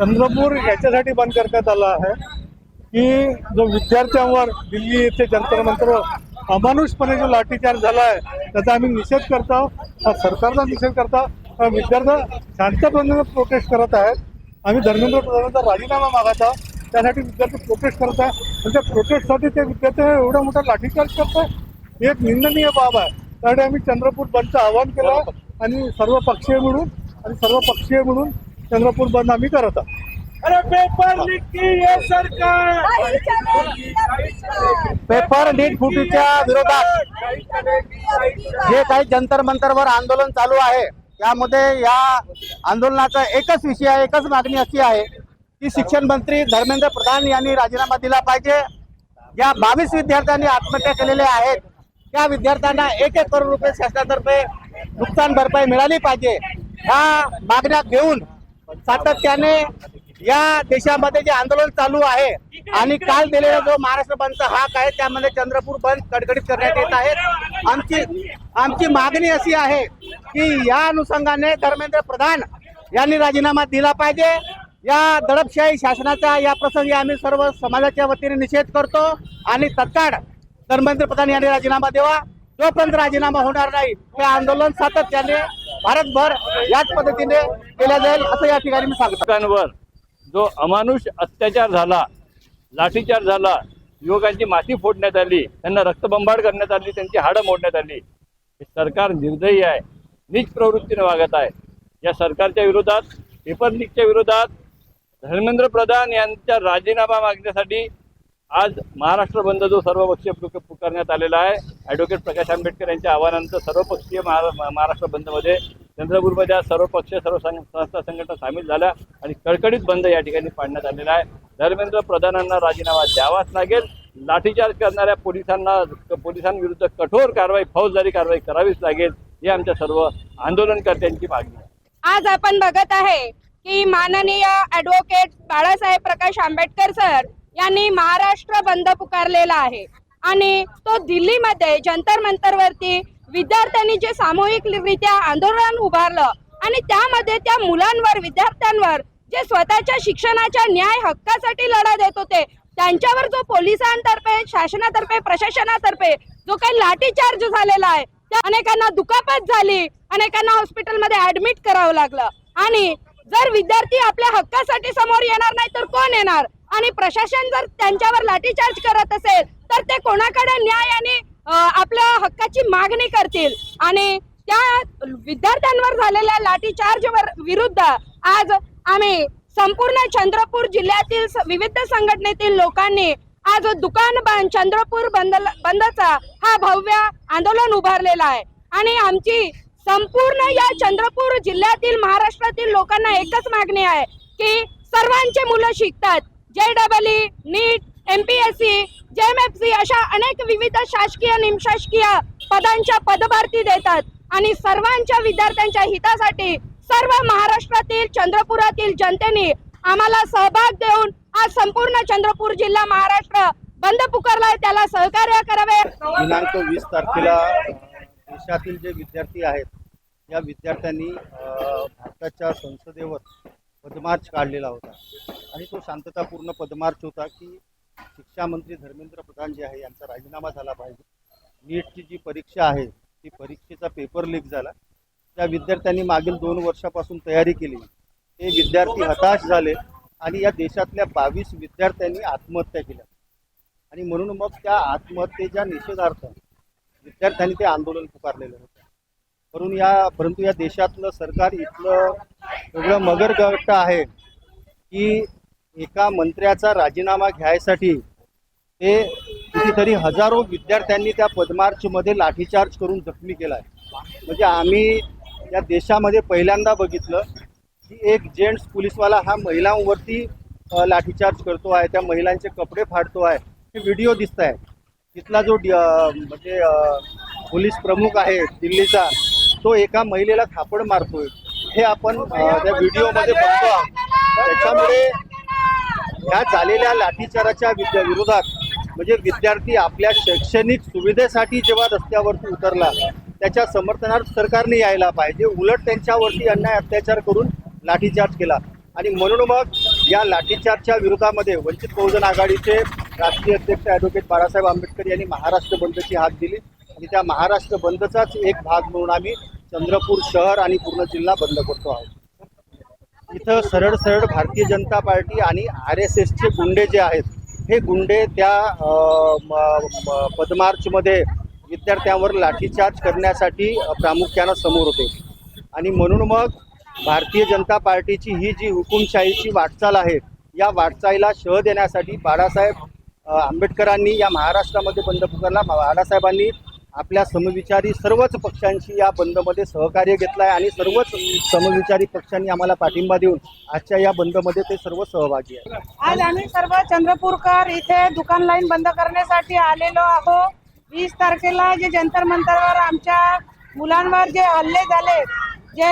चंद्रपूर याच्यासाठी बंद करण्यात आला आहे की जो विद्यार्थ्यांवर दिल्ली येथे जंतर मंतरवर अमानुषपणे जो लाठीचार्ज झाला आहे त्याचा आम्ही निषेध करतो. सरकारचा निषेध करता विद्यार्थी शांतपणे प्रोटेस्ट करत आहेत. आम्ही धर्मेंद्र प्रधानांचा राजीनामा मागायचा त्यासाठी विद्यार्थी प्रोटेस्ट करत आहे. पण त्या प्रोटेस्टसाठी ते विद्यार्थी एवढा मोठा लाठीचार्ज करतात एक निंदनीय बाब आहे. त्यासाठी आम्ही चंद्रपूर बंदचं आवाहन केलं आणि सर्व पक्षीय मिळून चंद्रपूर बंद आम्ही करत आहोत. अरे पेपर लीक की ये सरकार पेपर लीक फुटीच्या विरोधात जे काही जंतर मंतरवर आंदोलन चालू आहे त्यामध्ये या आंदोलनाचा एकच विषय आहे, एकच मागणी अशी आहे की शिक्षण मंत्री धर्मेंद्र प्रधान यांनी राजीनामा दिला पाहिजे. ज्या 22 विद्यार्थ्यांनी आत्महत्या केलेल्या आहेत त्या विद्यार्थ्यांना 1-1 करोड रुपये शासनातर्फे नुकसान भरपाई मिळाली पाहिजे. ह्या मागण्या घेऊन सातत्याने या देशामध्ये जे आंदोलन चालू आहे आणि काल दिलेला जो महाराष्ट्र बंदचा हाक आहे त्यामध्ये चंद्रपूर बंद कडकडीत करण्यात येत आहे. आमची मागणी अशी आहे की या अनुषंगाने धर्मेंद्र प्रधान यांनी राजीनामा दिला पाहिजे. या दडपशाही शासनाचा या प्रसंगी आम्ही सर्व समाजाच्या वतीने निषेध करतो आणि तत्काळ धर्मेंद्र प्रधान यांनी राजीनामा द्यावा. जोपर्यंत राजीनामा होणार नाही हे आंदोलन सातत्याने भारतभर याच पद्धतीने केल्या जाईल असं या ठिकाणी मी सांगतो. जो अमानुष अत्याचार झाला, लाठीचार्ज झाला, युवकांची माती फोडण्यात आली, त्यांना रक्तबंबाळ करण्यात आली, त्यांची हाडं मोडण्यात आली, हे सरकार निर्दयी आहे, नीच प्रवृत्तीने वागत आहे. या सरकारच्या विरोधात, पेपर लीकच्या विरोधात धर्मेंद्र प्रधान यांचा राजीनामा मागण्यासाठी आज महाराष्ट्र बंद जो सर्वपक्षीय पुकारण्यात आलेला आहे, ॲडव्होकेट प्रकाश आंबेडकर यांच्या आवाहनानंतर सर्वपक्षीय महाराष्ट्र बंदमध्ये चंद्रपूरमध्ये आज सर्वपक्षीय सर्व संस्था संघटना सामील झाल्या आणि कडकडीत बंद या ठिकाणी पाडण्यात आलेला आहे. धर्मेंद्र प्रधानांना राजीनामा द्यावाच लागेल. लाठीचार्ज करणाऱ्या पोलिसांविरुद्ध कठोर कारवाई, फौजदारी कारवाई करावीच लागेल. ही आमच्या सर्व आंदोलनकर्त्यांची मागणी आहे. आज आपण बघत आहे की माननीय ॲडव्होकेट बाळासाहेब प्रकाश आंबेडकर सर यांनी महाराष्ट्र बंद पुकारलेला आहे आणि तो दिल्लीमध्ये जंतर मंतरवरती विद्यार्थ्यांनी जे सामूहिकरित्या आंदोलन उभारलं आणि त्यामध्ये त्या मुलांवर, विद्यार्थ्यांवर जे स्वतःच्या शिक्षणाच्या न्याय हक्कासाठी लढा देत होते त्यांच्यावर जो पोलिसांतर्फे, शासनातर्फे, प्रशासनातर्फे जो काही लाठीचार्ज झालेला आहे, त्या अनेकांना दुखापत झाली, अनेकांना हॉस्पिटलमध्ये ऍडमिट करावं लागलं. आणि जर विद्यार्थी आपल्या हक्कासाठी समोर येणार नाही तर कोण येणार? आणि प्रशासन जर त्यांच्यावर लाठीचार्ज करत असेल तर ते कोणाकडे न्याय आणि आपल्या हक्काची मागणी करतील? आणि त्या विद्यार्थ्यांवर झालेल्या लाठीचार्ज विरुद्ध आज आम्ही संपूर्ण चंद्रपूर जिल्ह्यातील विविध संघटनेतील लोकांनी आज दुकान चंद्रपूर बंदचा हा भव्य आंदोलन उभारलेला आहे. आणि आमची संपूर्ण या चंद्रपूर जिल्ह्यातील, महाराष्ट्रातील लोकांना एकच मागणी आहे की सर्वांचे मुलं शिकतात. JEE, नीट, MPSC, JMFC अशा अनेक विविध शासकीय, निमशासकीय पदांच्या पदभरती देतात आणि सर्वांच्या विद्यार्थ्यांच्या हितासाठी सर्व महाराष्ट्रातील, चंद्रपुरातील जनतेने आम्हाला सहभाग देऊन आज संपूर्ण चंद्रपूर जिल्हा महाराष्ट्र बंद पुकारलाय. त्याला सहकार्य करावे. दिनांक 20 तारखेला देशातील जे विद्यार्थी आहेत या विद्यार्थ्यांनी भारताच्या संसदेवर पदमार्च काढलेला होता आणि तो शांततापूर्ण पदमार्च होता की शिक्षा मंत्री धर्मेंद्र प्रधान जे आहे यांचा राजीनामा झाला पाहिजे. नीटची जी परीक्षा आहे ती परीक्षेचा पेपर लीक झाला. त्या विद्यार्थ्यांनी मागील 2 वर्षापासून तयारी केली. ते विद्यार्थी हताश झाले आणि या देशातल्या 22 विद्यार्थ्यांनी आत्महत्या केल्या आणि म्हणून मग त्या आत्महत्येच्या निषेधार्थ विद्यार्थ्यांनी ते आंदोलन पुकारलेलं होतं. परंतु या देशातलं सरकार इथलं सगळं मगरगट्ट आहे की एका मंत्र्याचा राजीनामा घ्यायसाठी ते कितीतरी हजारो विद्यार्थ्यांनी त्या पदमार्चमध्ये लाठीचार्ज करून जखमी केला आहे. म्हणजे आम्ही या देशामध्ये पहिल्यांदा बघितलं की एक जेंट्स पोलीसवाला हा महिलांवरती लाठीचार्ज करतो आहे, त्या महिलांचे कपडे फाडतो आहे. हे व्हिडिओ दिसत आहेत. तिथला जो म्हणजे पोलीस प्रमुख आहे दिल्लीचा, तो एका महिलेला थापड मारतोय हे आपण त्या व्हिडिओमध्ये बघतो आहोत. त्याच्यामुळे ह्या झालेल्या लाठीचाराच्या विरोधात म्हणजे विद्यार्थी आपल्या शैक्षणिक सुविधेसाठी जेव्हा रस्त्यावरती उतरला त्याच्या समर्थनार्थ सरकारने यायला पाहिजे. उलट त्यांच्यावरती अन्याय अत्याचार करून लाठीचार्ज केला आणि म्हणून मग या लाठीचार्जच्या विरोधामध्ये वंचित बहुजन आघाडीचे राष्ट्रीय अध्यक्ष ॲडव्होकेट बाळासाहेब आंबेडकर यांनी महाराष्ट्र बंदची हाक दिली आणि त्या महाराष्ट्र बंदचाच एक भाग म्हणून आम्ही चंद्रपूर शहर आणि पूर्ण जिल्हा बंद करतो आहोत. इथं सरळ सरळ भारतीय जनता पार्टी आणि RSSचे गुंडे जे आहेत हे गुंडे त्या पदमार्चमध्ये विद्यार्थ्यांवर लाठीचार्ज करण्यासाठी प्रामुख्यानं समोर होते आणि म्हणून मग भारतीय जनता पार्टीची ही जी हुकुमशाहीची वाटचाल आहे या वाटचालीला शह देण्यासाठी बाळासाहेब आंबेडकरांनी या महाराष्ट्रामध्ये बंद पुकारला. बाळासाहेबांनी आपल्या समविचारी सर्वच पक्षांशी या बंदमध्ये सहकार्य घेतलं आहे आणि सर्वच समविचारी पक्षांनी आम्हाला पाठिंबा देऊन आजच्या या बंदमध्ये ते सर्व सहभागी आहेत. आज आम्ही सर्व चंद्रपूरकर इथे दुकान लाईन बंद करण्यासाठी आलेलो आहोत. 20 तारखेला जे जंतर मंतरवर आमच्या मुलांवर जे हल्ले झाले, जे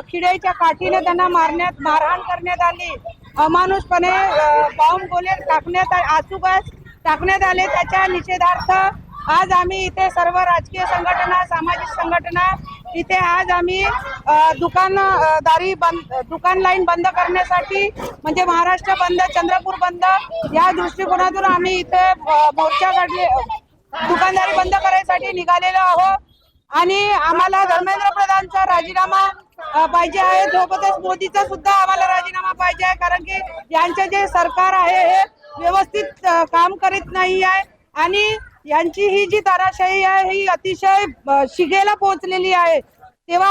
खिड्याच्या काठीने त्यांना मारहाण करण्यात आली, अमानुषपणे बॉम्ब गोळे आसूबास टाकण्यात आले, त्याच्या निषेधार्थ आज आम्ही इथे सर्व राजकीय संघटना, सामाजिक संघटना इथे आज आम्ही दुकान लाईन बंद करण्यासाठी म्हणजे महाराष्ट्र बंद, चंद्रपूर बंद या दृष्टिकोनातून आम्ही इथे मोर्चा काढले, दुकानदारी बंद करायसाठी निघालेलो आहोत. आणि आम्हाला धर्मेंद्र प्रधानचा राजीनामा पाहिजे आहे, सोबतच मोदीचा सुद्धा आम्हाला राजीनामा पाहिजे आहे, कारण की यांचे जे सरकार आहे हे व्यवस्थित काम करीत नाही आहे आणि यांची ही जी तानाशाही आहे ही अतिशय शिगेला पोहोचलेली आहे. तेव्हा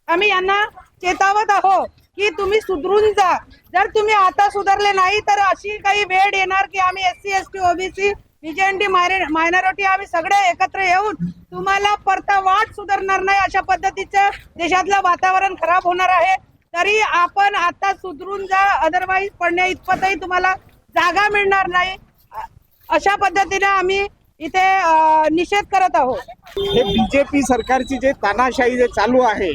आम्ही यांना चेतावत आहोत की तुम्ही सुधरून जा. जर तुम्ही आता सुधारले नाही तर अशी काही वेळ येणार की आम्ही SC ST OBC BJND minority आम्ही सगळे एकत्र येऊन तुम्हाला परता वाट सुधारणार नाही, अशा पद्धतीचं देशातलं वातावरण खराब होणार आहे. तरी आपण आता सुधरून जा, अदरवाईज पडण्या इतपतही तुम्हाला जागा मिळणार नाही, अशा पद्धतीने आम्ही इथे निषेध करत आहोत. हे बीजेपी सरकारची जे तानाशाही जे चालू आहे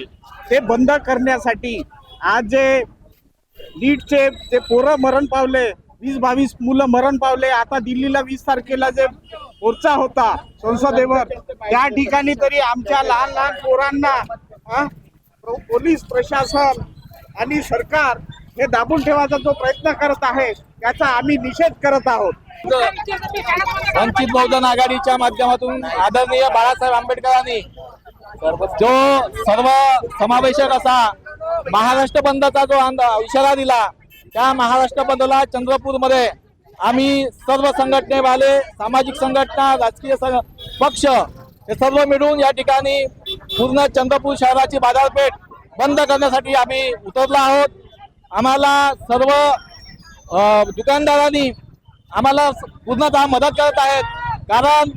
ते बंद करण्यासाठी आज जे नीटचे जे पोरं मरण पावले, 20-22 मुलं मरण पावले, आता दिल्लीला 20 तारखेला जे मोर्चा होता संसदेवर त्या ठिकाणी तरी आमच्या लहान लहान पोरांना पोलीस प्रशासन आणि सरकार हे दाबून ठेवायचा जो प्रयत्न करत आहे त्याचा आम्ही निषेध करत आहोत. वंचित बहुजन आघाडीच्या माध्यमातून आदरणीय बाळासाहेब आंबेडकरांनी जो सर्व समावेशक असा महाराष्ट्र बंदचा जो इशारा दिला, त्या महाराष्ट्र बंदला चंद्रपूरमध्ये आम्ही सर्व संघटनेवाले, सामाजिक संघटना, राजकीय पक्ष हे सर्व मिळून या ठिकाणी पूर्ण चंद्रपूर शहराची बाजारपेठ बंद करण्यासाठी आम्ही उतरलो आहोत. आम्हाला सर्व दुकानदारांनी आम्हाला पूर्णतः मदत करत आहेत, कारण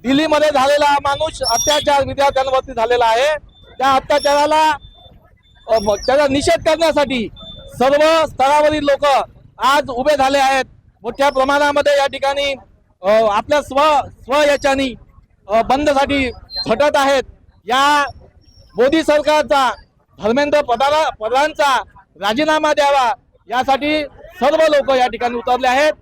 दिल्लीमध्ये झालेला माणूस अत्याचार विद्यार्थ्यांवरती झालेला आहे. त्या अत्याचाराला त्याचा निषेध करण्यासाठी सर्व स्तरावरील लोक आज उभे झाले आहेत. मोठ्या प्रमाणामध्ये या ठिकाणी आपल्या स्व याच्यानी बंदसाठी झटत आहेत. या मोदी सरकारचा, धर्मेंद्र प्रधानचा राजीनामा द्यावा यासाठी सर्व लोक या ठिकाणी उतरले आहेत.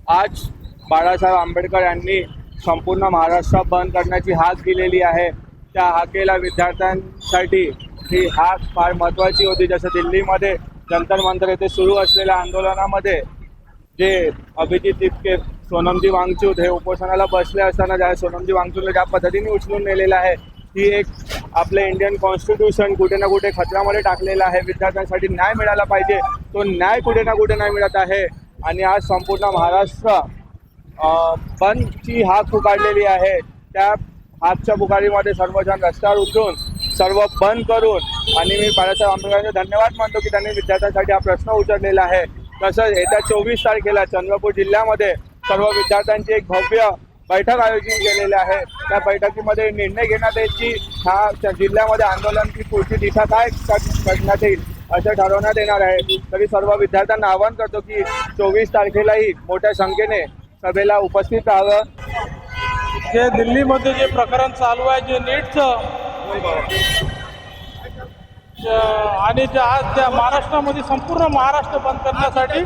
आज बाळासाहेब आंबेडकर यांनी संपूर्ण महाराष्ट्र बंद करण्याची हाक दिलेली आहे. त्या हाकेला विद्यार्थ्यांसाठी ही हाक फार महत्त्वाची होती. जसं दिल्लीमध्ये जंतर मंतर येथे सुरू असलेल्या आंदोलनामध्ये जे अभिजित तिपके, सोनमजी वांगचूक हे उपोषणाला बसले असताना ज्या सोनमजी वांगचूकला ज्या पद्धतीने उचलून नेलेलं आहे, ही एक आपले इंडियन कॉन्स्टिट्यूशन कुठे ना कुठे खतऱ्यामध्ये टाकलेलं आहे. विद्यार्थ्यांसाठी न्याय मिळाला पाहिजे, तो न्याय कुठे ना कुठे नाही मिळत आहे आणि आज संपूर्ण महाराष्ट्र बंदची हाक पुकारलेली आहे. त्या हाकच्या पुकारीमध्ये सर्वजण रस्त्यावर उतरून सर्व बंद करून आणि मी बाळासाहेब आंबेडकरांचे धन्यवाद मानतो की त्यांनी विद्यार्थ्यांसाठी हा प्रश्न उचललेला आहे. तसंच येत्या 24 तारखेला चंद्रपूर जिल्ह्यामध्ये सर्व विद्यार्थ्यांची एक भव्य बैठक आयोजित केलेली आहे. त्या बैठकीमध्ये निर्णय घेण्यात येईल की ह्या जिल्ह्यामध्ये आंदोलनाची पुढची दिशा काय करण्यात येईल असं ठरवण्यात येणार आहे. तरी सर्व विद्यार्थ्यांना आवाहन करतो की 24 तारखेलाही मोठ्या संख्येने सभेला उपस्थित राहावं. जे दिल्लीमध्ये जे प्रकरण चालू आहे जे नीटचं आणि जे आज त्या महाराष्ट्रामध्ये संपूर्ण महाराष्ट्र बंद करण्यासाठी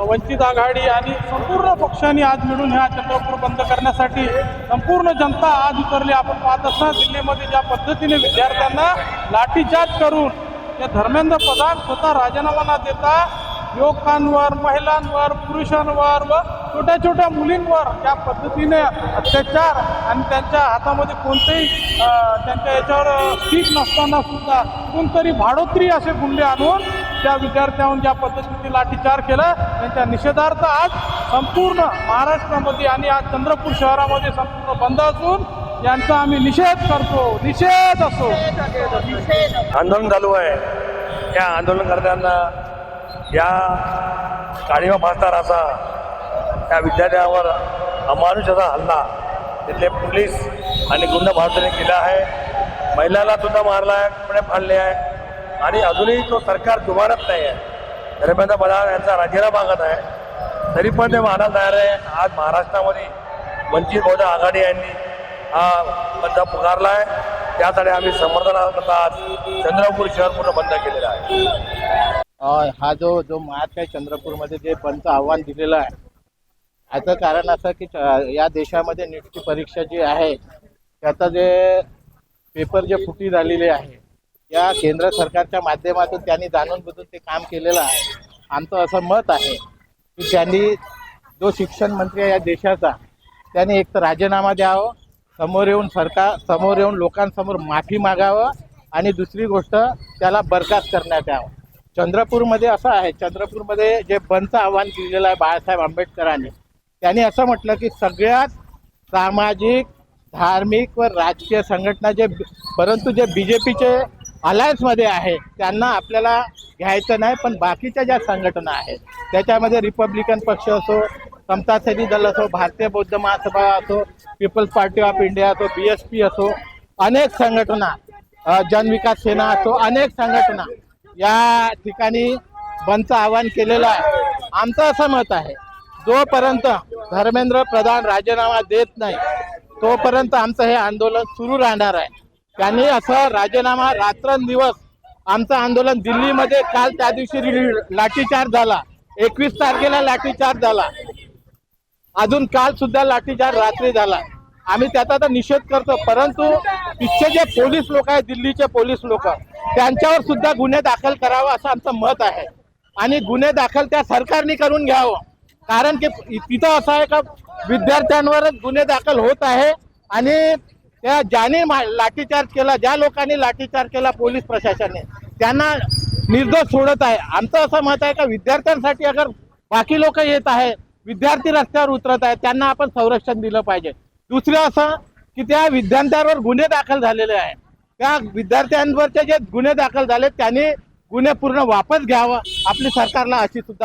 वंचित आघाडी आणि संपूर्ण पक्षांनी आज मिळून ह्या चंद्रपूर बंद करण्यासाठी संपूर्ण जनता आज उतरली. आपण पाहत असता दिल्लीमध्ये ज्या पद्धतीने विद्यार्थ्यांना लाठीचार्ज करून त्या धर्मेंद्र प्रधान स्वतः राजीनामा न देता युवकांवर, महिलांवर, पुरुषांवर व छोट्या छोट्या मुलींवर ज्या पद्धतीने अत्याचार आणि त्यांच्या हातामध्ये कोणतेही त्यांच्या याच्यावर ठीक नसताना सुद्धा कोणतरी भाडोत्री असे गुंडे आणून त्या विद्यार्थ्यांवर ज्या पद्धतीने लाठीचार केला त्यांच्या निषेधार्थ आज संपूर्ण महाराष्ट्रामध्ये आणि आज चंद्रपूर शहरामध्ये संपूर्ण बंद असून यांचा आम्ही निषेध करतो. निषेध असो. आंदोलन चालू आहे. या आंदोलनकर्त्यांना या काळीमा फासदार असा त्या विद्यार्थ्यांवर अमानुष असा हल्ला तिथले पोलीस आणि गुंड भारताने केला आहे. महिलाला सुद्धा मारला आहे, कपडे फाडले आहे आणि अजूनही तो सरकार जुमानत नाही आहे. धर्मेंद्र प्रधान यांचा राजीनामा मागत आहे तरी पण ते मानायला तयार आहे. आज महाराष्ट्रामध्ये वंचित बहुजन आघाडी यांनी हा बंद पुकारला आहे. त्यासाठी आम्ही समर्थन आज चंद्रपूर शहर पूर्ण बंद केलेला आहे. हा जो मार्च आहे चंद्रपूरमध्ये जे बंदचं आव्हान दिलेलं आहे याचं कारण असं की या देशामध्ये नीटची परीक्षा जी आहे त्याचं जे पेपर जे फुटी झालेले आहे या केंद्र सरकारच्या माध्यमातून त्यांनी जाणून बुजून ते काम केलेलं आहे. आमचं असं मत आहे की त्यांनी जो शिक्षण मंत्री आहे या देशाचा त्याने एक तर राजीनामा द्यावं, समोर येऊन लोकांसमोर माफी मागावं आणि दुसरी गोष्ट त्याला बरखास्त करण्यात यावं. चंद्रपूरमध्ये असं आहे, चंद्रपूरमध्ये जे बंदचं आव्हान दिलेलं आहे बाळासाहेब आंबेडकरांनी त्यांनी असं म्हटलं की सगळ्यात सामाजिक, धार्मिक व राजकीय संघटना परंतु जे बीजेपीचे अलायन्समध्ये आहे त्यांना आपल्याला घ्यायचं नाही, पण बाकीच्या ज्या संघटना आहेत त्याच्यामध्ये रिपब्लिकन पक्ष असो, समता सैनिक दल असो, भारतीय बौद्ध महासभा असो, पीपल्स पार्टी ऑफ इंडिया असो, BSP असो, अनेक संघटना, जनविकास सेना असो, अनेक संघटना या ठिकाणी बंदचं आवाहन केलेलं आहे. आमचं असं मत आहे जोपर्यंत धर्मेंद्र प्रधान राजीनामा देत नाही तोपर्यंत आमचं हे आंदोलन सुरू राहणार आहे. त्यांनी असं राजीनामा रात्रंदिवस आमचं आंदोलन दिल्लीमध्ये काल त्या दिवशी लाठीचार्ज झाला, 21 तारखेला लाठीचार्ज झाला, अजून काल सुद्धा लाठीचार्ज रात्री झाला. आम्ही त्याचा तर निषेध करतो, परंतु तिथचे जे पोलीस लोक आहेत दिल्लीचे पोलीस लोक त्यांच्यावर सुद्धा गुन्हे दाखल करावा असं आमचं मत आहे. आणि गुन्हे दाखल त्या सरकारने करून घ्यावं, कारण की तिथं असं आहे का विद्यार्थ्यांवरच गुन्हे दाखल होत आहे आणि त्या ज्याने लाठीचार्ज केला, ज्या लोकांनी लाठीचार्ज केला पोलीस प्रशासनाने त्यांना निर्दोष सोडत आहे. आमचं असं मत आहे का विद्यार्थ्यांसाठी अगर बाकी लोक येत आहे, विद्यार्थी रस्त्यावर उतरत आहेत, त्यांना आपण संरक्षण दिलं पाहिजे. दुसरं असं की त्या विद्यार्थ्यांवर गुन्हे दाखल झालेले आहे, त्या विद्यार्थ्यांवरचे जे गुन्हे दाखल झाले त्यांनी गुन्हे पूर्ण वापस घ्यावं आपली सरकारला अशी सुद्धा